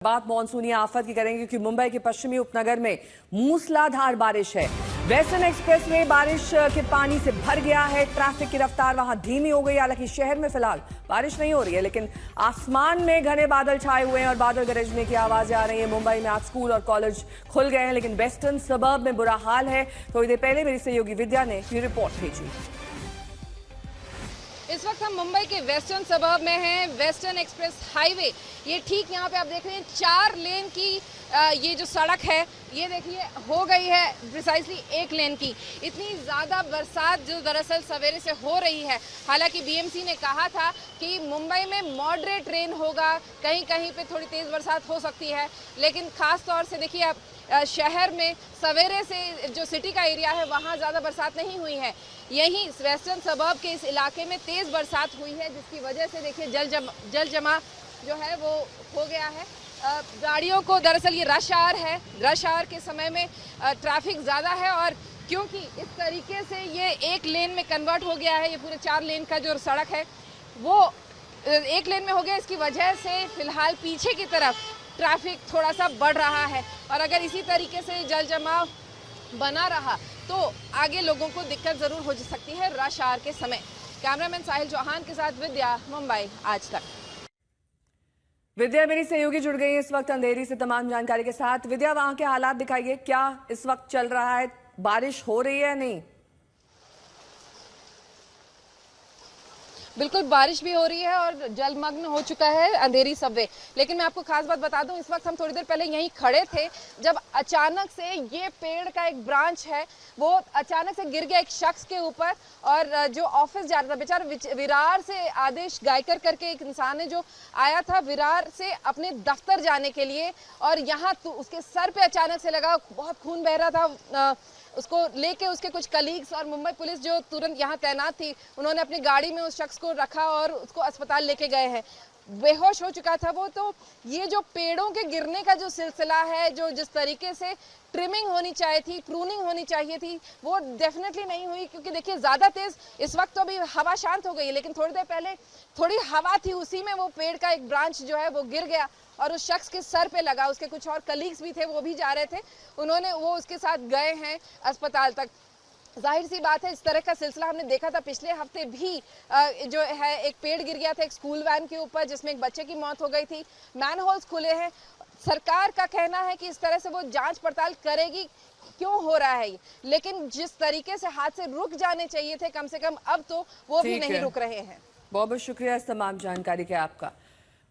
बात मानसूनी आफत की करेंगे क्योंकि मुंबई के पश्चिमी उपनगर में मूसलाधार बारिश है। वेस्टर्न एक्सप्रेसवे बारिश के पानी से भर गया है। ट्रैफिक की रफ्तार वहां धीमी हो गई। हालांकि शहर में फिलहाल बारिश नहीं हो रही है, लेकिन आसमान में घने बादल छाए हुए हैं और बादल गरजने की आवाजें आ रही है। मुंबई में आज स्कूल और कॉलेज खुल गए हैं, लेकिन वेस्टर्न सबर्ब में बुरा हाल है। थोड़ी देर पहले मेरी सहयोगी विद्या ने ये रिपोर्ट भेजी। इस वक्त हम मुंबई के वेस्टर्न सबर्ब में हैं। वेस्टर्न एक्सप्रेस हाईवे, ये ठीक यहाँ पे आप देख रहे हैं 4 लेन की ये जो सड़क है, ये देखिए हो गई है प्रिसाइसली 1 लेन की। इतनी ज़्यादा बरसात जो दरअसल सवेरे से हो रही है। हालांकि बीएमसी ने कहा था कि मुंबई में मॉडरेट रेन होगा, कहीं कहीं पे थोड़ी तेज़ बरसात हो सकती है, लेकिन ख़ास तौर से देखिए आप शहर में सवेरे से जो सिटी का एरिया है वहाँ ज़्यादा बरसात नहीं हुई है। यहीं वेस्टर्न सबर्ब के इस इलाके में तेज़ बरसात हुई है, जिसकी वजह से देखिए जल जमा जो है वो हो गया है। गाड़ियों को दरअसल ये रश आवर है, रश आवर के समय में ट्रैफिक ज़्यादा है, और क्योंकि इस तरीके से ये 1 लेन में कन्वर्ट हो गया है, ये पूरे 4 लेन का जो सड़क है वो 1 लेन में हो गया। इसकी वजह से फिलहाल पीछे की तरफ ट्रैफिक थोड़ा सा बढ़ रहा है, और अगर इसी तरीके से जल जमाव बना रहा तो आगे लोगों को दिक्कत ज़रूर हो सकती है रश आवर के समय। कैमरामैन साहिल चौहान के साथ विद्या, मुंबई आज तक। विद्या मेरी सहयोगी जुड़ गई है इस वक्त अंधेरी से तमाम जानकारी के साथ। विद्या, वहां के हालात दिखाइए, क्या इस वक्त चल रहा है? बारिश हो रही है या नहीं? बिल्कुल बारिश भी हो रही है और जलमग्न हो चुका है अंधेरी सबवे। लेकिन मैं आपको खास बात बता दूं, इस वक्त हम थोड़ी देर पहले यहीं खड़े थे जब अचानक से ये पेड़ का एक ब्रांच है वो अचानक से गिर गया एक शख्स के ऊपर, और जो ऑफिस जा रहा था बेचारा, विरार से आदेश गायकर करके एक इंसान है जो आया था विरार से अपने दफ्तर जाने के लिए, और यहाँ तो उसके सर पे अचानक से लगा, बहुत खून बह रहा था। उसको लेके उसके कुछ कलीग्स और मुंबई पुलिस जो तुरंत यहाँ तैनात थी, उन्होंने अपनी गाड़ी में उस शख्स को रखा और उसको अस्पताल लेके गए हैं। बेहोश हो चुका था वो। तो ये जो पेड़ों के गिरने का जो सिलसिला है, जो जिस तरीके से ट्रिमिंग होनी चाहिए थी, प्रूनिंग होनी चाहिए थी, वो डेफिनेटली नहीं हुई, क्योंकि देखिए ज़्यादा तेज़ इस वक्त तो अभी हवा शांत हो गई है, लेकिन थोड़ी देर पहले थोड़ी हवा थी, उसी में वो पेड़ का एक ब्रांच जो है वो गिर गया और उस शख्स के सर पे लगा। उसके कुछ और कलीग्स भी थे, वो भी जा रहे थे, वो उसके साथ गए हैं अस्पताल तक। जाहिर सी बात है, इस तरह का सिलसिला हमने देखा था पिछले हफ्ते भी। जो है एक पेड़ गिर गया था एक स्कूल वैन के ऊपर, जिसमें एक बच्चे की मौत हो गई थी। मैनहोल्स खुले हैं। सरकार का कहना है कि इस तरह से वो जांच पड़ताल करेगी क्यों हो रहा है, लेकिन जिस तरीके से हादसे रुक जाने चाहिए थे कम से कम, अब तो वो भी नहीं रुक रहे हैं। बहुत बहुत शुक्रिया इस तमाम जानकारी के आपका।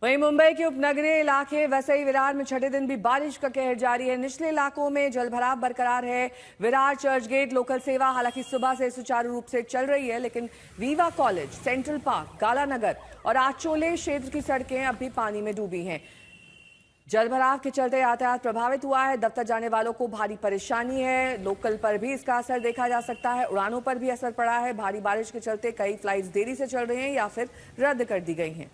वहीं मुंबई के उपनगरीय इलाके वसई विरार में छठे दिन भी बारिश का कहर जारी है। निचले इलाकों में जलभराव बरकरार है। विरार चर्च गेट लोकल सेवा हालांकि सुबह से सुचारू रूप से चल रही है, लेकिन वीवा कॉलेज, सेंट्रल पार्क, गालानगर और आचोले क्षेत्र की सड़कें अब भी पानी में डूबी हैं। जलभराव के चलते यातायात प्रभावित हुआ है। दफ्तर जाने वालों को भारी परेशानी है। लोकल पर भी इसका असर देखा जा सकता है। उड़ानों पर भी असर पड़ा है। भारी बारिश के चलते कई फ्लाइट्स देरी से चल रही हैं या फिर रद्द कर दी गई हैं।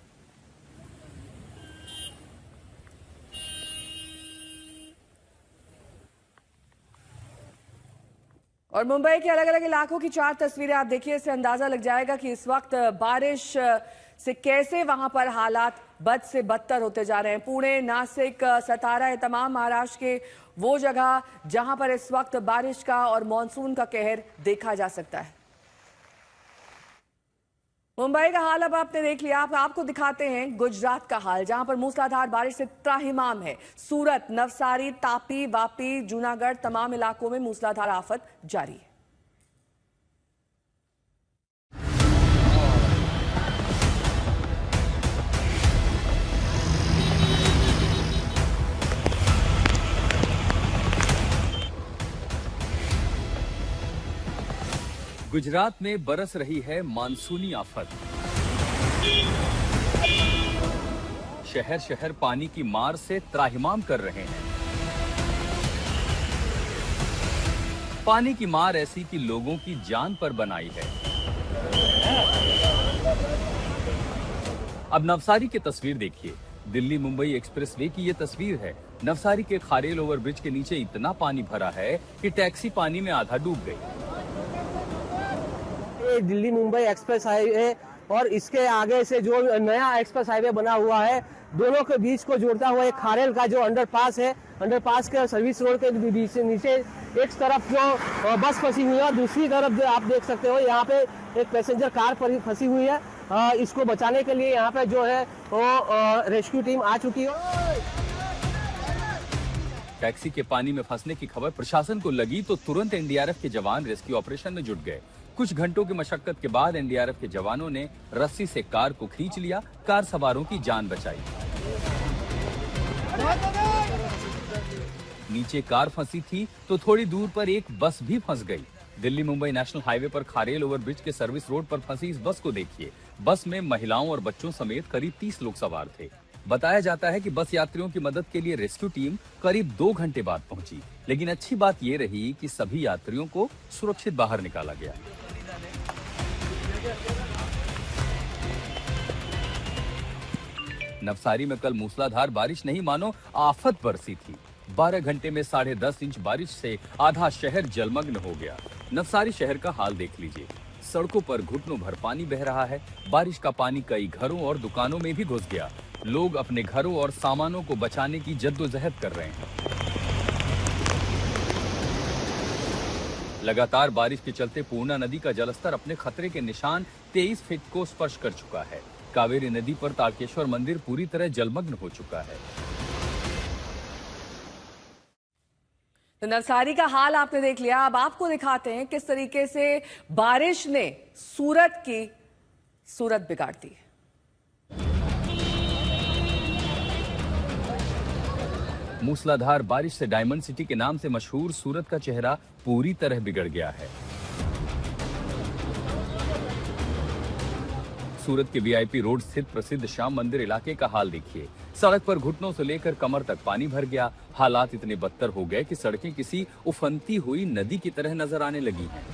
और मुंबई के अलग अलग इलाकों की 4 तस्वीरें आप देखिए, इससे अंदाजा लग जाएगा कि इस वक्त बारिश से कैसे वहां पर हालात बद से बदतर होते जा रहे हैं। पुणे, नासिक, सतारा, ये तमाम महाराष्ट्र के वो जगह जहां पर इस वक्त बारिश का और मानसून का कहर देखा जा सकता है। मुंबई का हाल अब आपने देख लिया। आपको दिखाते हैं गुजरात का हाल, जहां पर मूसलाधार बारिश से त्राहिमाम है। सूरत, नवसारी, तापी, वापी, जूनागढ़, तमाम इलाकों में मूसलाधार आफत जारी है। गुजरात में बरस रही है मानसूनी आफत। शहर शहर पानी की मार से त्राहिमाम कर रहे हैं। पानी की मार ऐसी कि लोगों की जान पर बनाई है। अब नवसारी की तस्वीर देखिए। दिल्ली मुंबई एक्सप्रेसवे की ये तस्वीर है। नवसारी के खारेल ओवरब्रिज के नीचे इतना पानी भरा है कि टैक्सी पानी में आधा डूब गई। दिल्ली मुंबई एक्सप्रेस हाईवे और इसके आगे से जो नया एक्सप्रेस हाईवे बना हुआ है दोनों के बीच को जोड़ता हुआ एक खारेल का जो अंडरपास है, अंडरपास के सर्विस रोड के बीच से नीचे एक तरफ जो बस फंसी हुई है और दूसरी तरफ जो आप देख सकते हो यहाँ पे एक पैसेंजर कार फंसी हुई है। इसको बचाने के लिए यहाँ पे जो है वो रेस्क्यू टीम आ चुकी है। टैक्सी के पानी में फंसने की खबर प्रशासन को लगी तो तुरंत एनडीआरएफ के जवान रेस्क्यू ऑपरेशन में जुट गए। कुछ घंटों की मशक्कत के बाद एनडीआरएफ के जवानों ने रस्सी से कार को खींच लिया, कार सवारों की जान बचाई। नीचे कार फंसी थी तो थोड़ी दूर पर एक बस भी फंस गई। दिल्ली मुंबई नेशनल हाईवे पर खारेल ओवरब्रिज के सर्विस रोड पर फंसी इस बस को देखिए। बस में महिलाओं और बच्चों समेत करीब 30 लोग सवार थे। बताया जाता है कि बस यात्रियों की मदद के लिए रेस्क्यू टीम करीब 2 घंटे बाद पहुंची, लेकिन अच्छी बात ये रही कि सभी यात्रियों को सुरक्षित बाहर निकाला गया। नवसारी में कल मूसलाधार बारिश नहीं मानो आफत बरसी थी। 12 घंटे में 10.5 इंच बारिश से आधा शहर जलमग्न हो गया। नवसारी शहर का हाल देख लीजिए, सड़कों पर घुटनों भर पानी बह रहा है। बारिश का पानी कई घरों और दुकानों में भी घुस गया। लोग अपने घरों और सामानों को बचाने की जद्दोजहद कर रहे हैं। लगातार बारिश के चलते पूर्णा नदी का जलस्तर अपने खतरे के निशान 23 फीट को स्पर्श कर चुका है। कावेरी नदी पर तारकेश्वर मंदिर पूरी तरह जलमग्न हो चुका है। तो नवसारी का हाल आपने देख लिया। अब आपको दिखाते हैं किस तरीके से बारिश ने सूरत की सूरत बिगाड़ दी। मूसलाधार बारिश से डायमंड सिटी के नाम से मशहूर सूरत का चेहरा पूरी तरह बिगड़ गया है। सूरत के वीआईपी रोड स्थित प्रसिद्ध श्याम मंदिर इलाके का हाल देखिए। सड़क पर घुटनों से लेकर कमर तक पानी भर गया। हालात इतने बदतर हो गए कि सड़कें किसी उफनती हुई नदी की तरह नजर आने लगी हैं।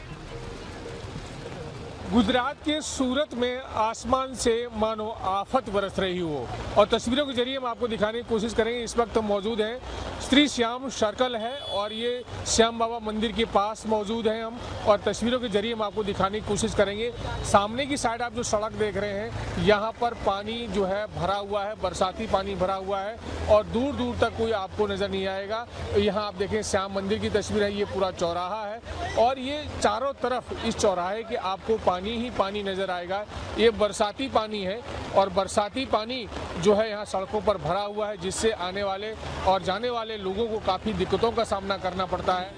गुजरात के सूरत में आसमान से मानो आफत बरस रही हो, और तस्वीरों के जरिए हम आपको दिखाने की कोशिश करेंगे। इस वक्त हम मौजूद हैं, श्री श्याम सर्कल है और ये श्याम बाबा मंदिर के पास मौजूद हैं हम, और तस्वीरों के जरिए हम आपको दिखाने की कोशिश करेंगे। सामने की साइड आप जो सड़क देख रहे हैं, यहाँ पर पानी जो है भरा हुआ है, बरसाती पानी भरा हुआ है और दूर दूर तक कोई आपको नजर नहीं आएगा। यहाँ आप देखें श्याम मंदिर की तस्वीर है, ये पूरा चौराहा है और ये चारों तरफ इस चौराहे के आपको पानी ही पानी नजर आएगा। ये बरसाती पानी है और बरसाती पानी जो है यहाँ सड़कों पर भरा हुआ है, जिससे आने वाले और जाने वाले लोगों को काफी दिक्कतों का सामना करना पड़ता है।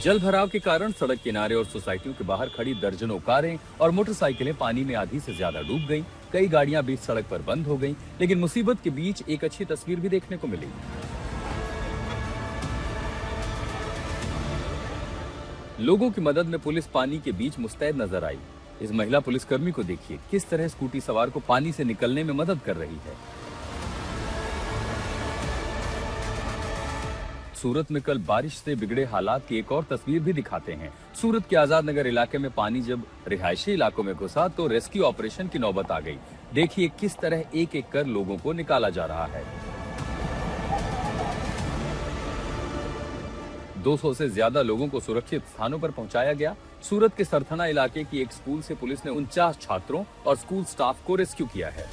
जल भराव के कारण सड़क किनारे और सोसाइटियों के बाहर खड़ी दर्जनों कारें और मोटरसाइकिलें पानी में आधी से ज्यादा डूब गईं। कई गाड़ियां बीच सड़क पर बंद हो गईं, लेकिन मुसीबत के बीच एक अच्छी तस्वीर भी देखने को मिली। लोगों की मदद में पुलिस पानी के बीच मुस्तैद नजर आई। इस महिला पुलिसकर्मी को देखिए, किस तरह स्कूटी सवार को पानी से निकलने में मदद कर रही है। सूरत में कल बारिश से बिगड़े हालात की एक और तस्वीर भी दिखाते हैं। सूरत के आजाद नगर इलाके में पानी जब रिहायशी इलाकों में घुसा तो रेस्क्यू ऑपरेशन की नौबत आ गई। देखिए किस तरह एक एक कर लोगों को निकाला जा रहा है। 200 से ज्यादा लोगों को सुरक्षित स्थानों पर पहुंचाया गया। सूरत के सरथना इलाके की एक स्कूल से पुलिस ने 49 छात्रों और स्कूल स्टाफ को रेस्क्यू किया है।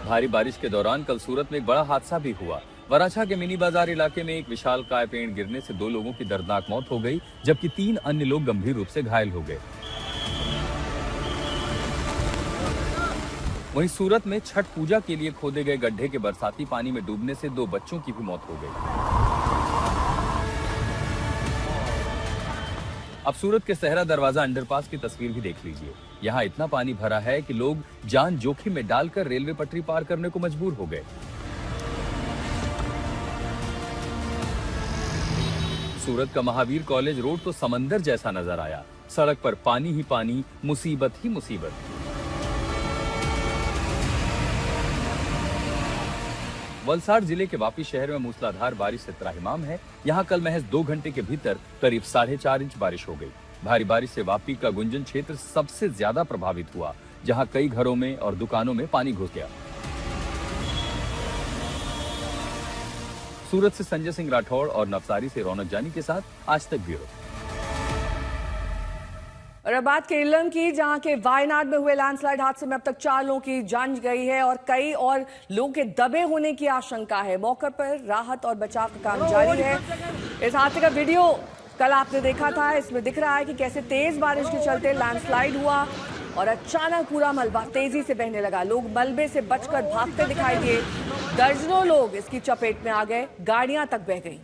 भारी बारिश के दौरान कल सूरत में एक बड़ा हादसा भी हुआ। वराछा के मिनी बाजार इलाके में एक विशालकाय पेड़ गिरने से 2 लोगों की दर्दनाक मौत हो गई, जबकि 3 अन्य लोग गंभीर रूप से घायल हो गए। वहीं सूरत में छठ पूजा के लिए खोदे गए गड्ढे के बरसाती पानी में डूबने से 2 बच्चों की भी मौत हो गई। अब सूरत के सहरा दरवाजा अंडरपास की तस्वीर भी देख लीजिए। यहाँ इतना पानी भरा है कि लोग जान जोखिम में डालकर रेलवे पटरी पार करने को मजबूर हो गए। सूरत का महावीर कॉलेज रोड तो समंदर जैसा नजर आया। सड़क पर पानी ही पानी, मुसीबत ही मुसीबत। वलसाड जिले के वापी शहर में मूसलाधार बारिश से त्राहिमाम है। यहाँ कल महज 2 घंटे के भीतर करीब 4.5 इंच बारिश हो गई। भारी बारिश से वापी का गुंजन क्षेत्र सबसे ज्यादा प्रभावित हुआ, जहाँ कई घरों में और दुकानों में पानी घुस गया। सूरत से संजय सिंह राठौड़ और नवसारी से रौनक जानी के साथ आज तक ब्यूरो। और अब बात केरलम की, जहां के वायनाड में हुए लैंडस्लाइड हादसे में अब तक 4 लोगों की जान गई है और कई और लोगों के दबे होने की आशंका है। मौके पर राहत और बचाव का काम जारी है। इस हादसे का वीडियो कल आपने देखा था। इसमें दिख रहा है कि कैसे तेज बारिश के चलते लैंडस्लाइड हुआ और अचानक पूरा मलबा तेजी से बहने लगा। लोग मलबे से बचकर भागते दिखाई दिए। दर्जनों लोग इसकी चपेट में आ गए, गाड़ियां तक बह गईं।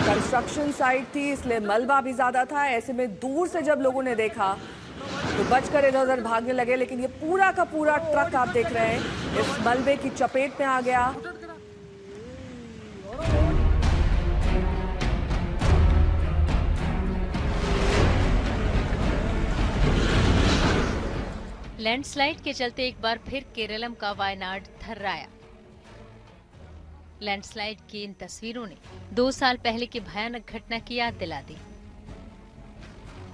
कंस्ट्रक्शन साइट थी, इसलिए मलबा भी ज्यादा था। ऐसे में दूर से जब लोगों ने देखा तो बचकर इधर उधर भागने लगे, लेकिन ये पूरा का पूरा ट्रक आप देख रहे हैं इस मलबे की चपेट में आ गया। लैंडस्लाइड के चलते एक बार फिर केरलम का वायनाड थर्राया। लैंडस्लाइड की इन तस्वीरों ने 2 साल पहले की भयानक घटना की याद दिला दी।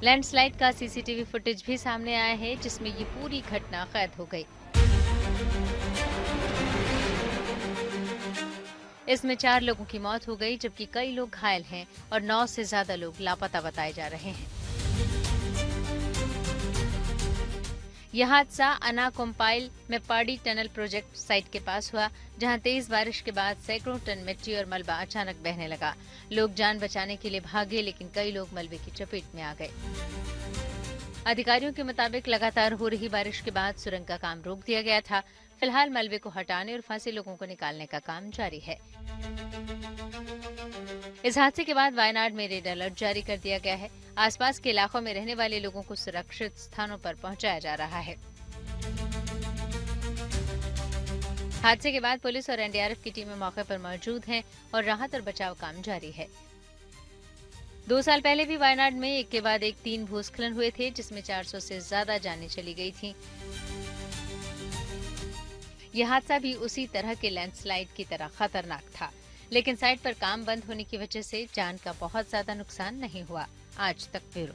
लैंडस्लाइड का सीसीटीवी फुटेज भी सामने आया है, जिसमें ये पूरी घटना कैद हो गई। इसमें 4 लोगों की मौत हो गई, जबकि कई लोग घायल हैं और 9 से ज्यादा लोग लापता बताए जा रहे हैं। यह हादसा अनाकोम्पाइल में पाड़ी टनल प्रोजेक्ट साइट के पास हुआ, जहां तेज बारिश के बाद सैकड़ों टन मिट्टी और मलबा अचानक बहने लगा। लोग जान बचाने के लिए भागे, लेकिन कई लोग मलबे की चपेट में आ गए। अधिकारियों के मुताबिक लगातार हो रही बारिश के बाद सुरंग का काम रोक दिया गया था। फिलहाल मलबे को हटाने और फंसे लोगों को निकालने का काम जारी है। इस हादसे के बाद वायनाड में रेड अलर्ट जारी कर दिया गया है। आसपास के इलाकों में रहने वाले लोगों को सुरक्षित स्थानों पर पहुंचाया जा रहा है। हादसे के बाद पुलिस और एनडीआरएफ की टीमें मौके पर मौजूद हैं और राहत और बचाव काम जारी है। 2 साल पहले भी वायनाड में एक के बाद एक 3 भूस्खलन हुए थे, जिसमें 400 से ज्यादा जानें चली गई थीं। यह हादसा भी उसी तरह के लैंडस्लाइड की तरह खतरनाक था, लेकिन साइट पर काम बंद होने की वजह से जान का बहुत ज्यादा नुकसान नहीं हुआ। आज तक ब्यूरो।